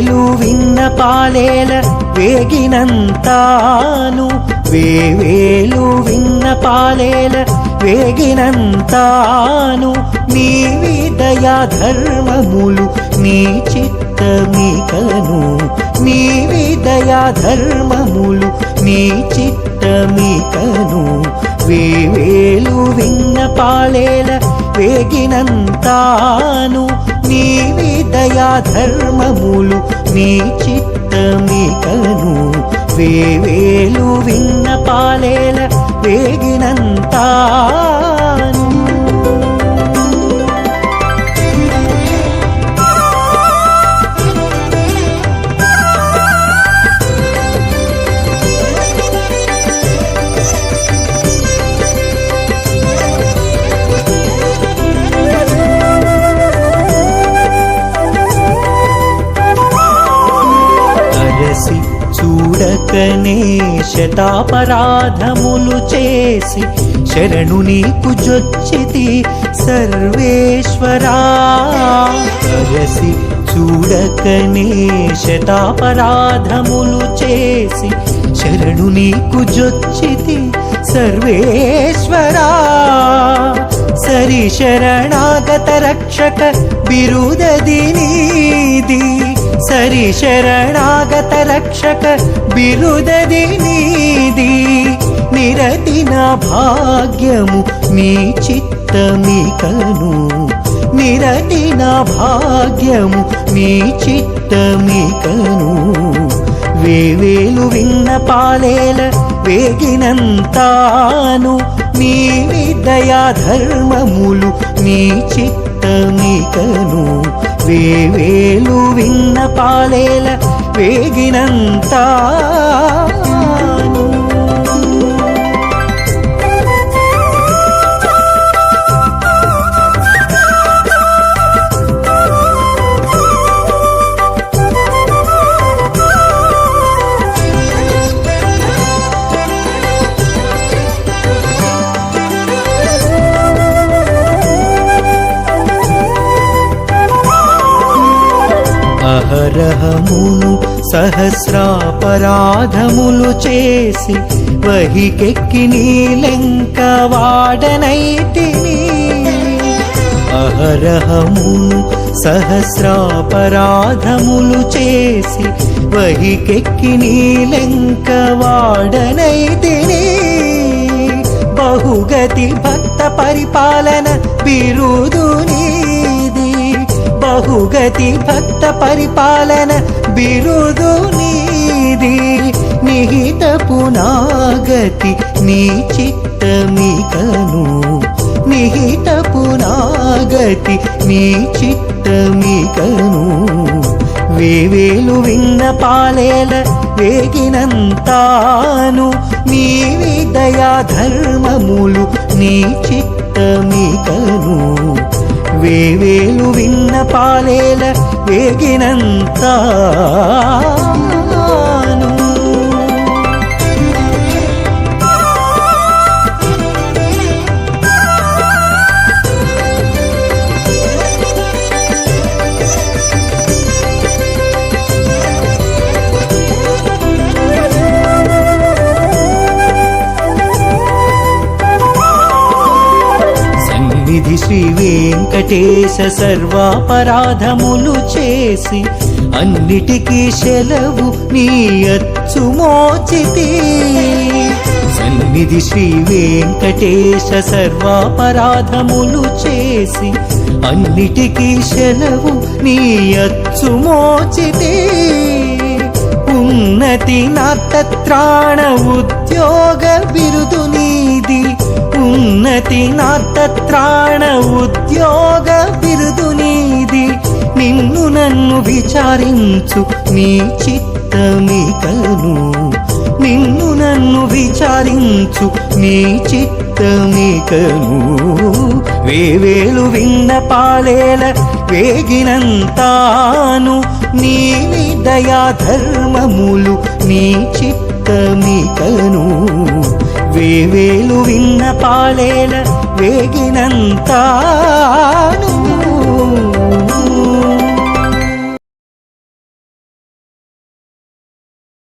వేవేలు విన్నపాలేల వేగినంతాను వేవేలు విన్నపాలేల వేగినంతాను నీవి దయా ధర్మములు నీ చిత్తమికను నీవి దయా ధర్మములు నీ చిత్తమికను వేవేలు విన్నపాలేల వేగినంతాను నీవి దయా ధర్మములు నీ చిత్తమికను వేవేలు విన్నపాలేల వేగినంతాను చూడకనే శతాపరాధములు చేసి శరణు నీకు జొచ్చితి సర్వేశ్వరా అరసి చూడకనే శతాపరాధములు చేసి శరణు నీకు జొచ్చితి సర్వేశ్వరా సరి శరణాగత రక్షక బిరుదది నీది సరి శరణాగత రక్షక బిరుదది నీది నిరతిన భాగ్యము నీ చిత్తమికను నిరతిన భాగ్యము నీ చిత్తమికను వేవేలు విన్నపాలేల వేగినంతాను నీవి దయా ధర్మములు నీ చిత్తమికను వేవేలు విన్నపాలేల వేగినంతాను అహరహమును సహస్రాపరాధములు చేసి వహికెక్కి నీలెంక వాడనైతిని అహరహమును సహస్రాపరాధములు చేసి వహికెక్కి నీలెంక వాడనైతిని బహుగతి భక్త పరిపాలన బిరుదు నీది బహుగతి భక్త పరిపాలన బిరుదు నీది నిహిత పునాగతి నీ చిత్తమికను నిహిత పునాగతి నీ చిత్తమికను వేవేలు విన్నపాలేల వేగినంతాను నీవి దయా ధర్మములు నీ చిత్తమికను వేవేలు విన్నపాలేల వేగినంతాను విధి శ్రీ వెంకటేశ సర్వాపరాధములు చేసి అన్నిటికీ సెలవు నీ అచ్చు మోచితి సన్నిధి శ్రీ వెంకటేశ సర్వాపరాధములు చేసి అన్నిటికీ సెలవు నీ అచ్చు మోచితి ఉన్నతి నార్తత్రాణ ఉద్యోగ బిరుదు నీది ఉన్నతి నార్తత్రాణ ఉద్యోగ బిరుదు నీది నిన్ను నన్ను విచారించు నీ చిత్తమికను నిన్ను నన్ను విచారించు నీ చిత్తమికను వేవేలు విన్నపాలేల వేగినంతాను నీవి దయా ధర్మములు నీ చిత్తమికను వేవేలు విన్నపాలేల వేగినంతాను